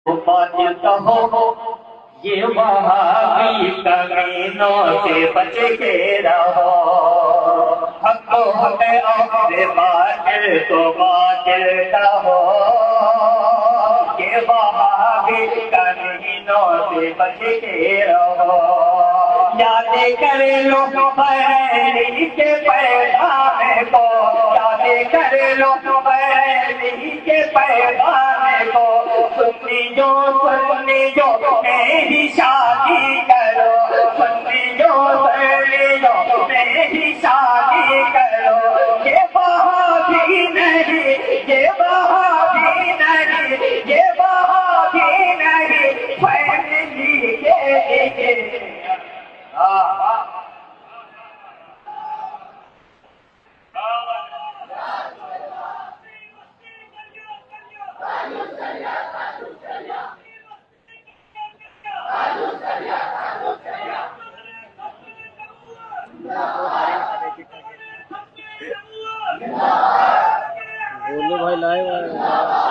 बातिल कहो ये वहाबी कमीनों से बच के रहो। हक को हक और बातिल को बातिल कहो। ये वहाबी कमीनों से बच के रहो। याद कर लो बरेली के पैगाम को, याद कर लो बरेली के पैगाम को। सुन्नी जो मेरी शादी करो, सुन्नी जो मेरी शादी करो। ये वहाबी नहीं, ये वहाबी नहीं, ये वहाबी नहीं, फैमिली के लिए। बोलो भाई लाइव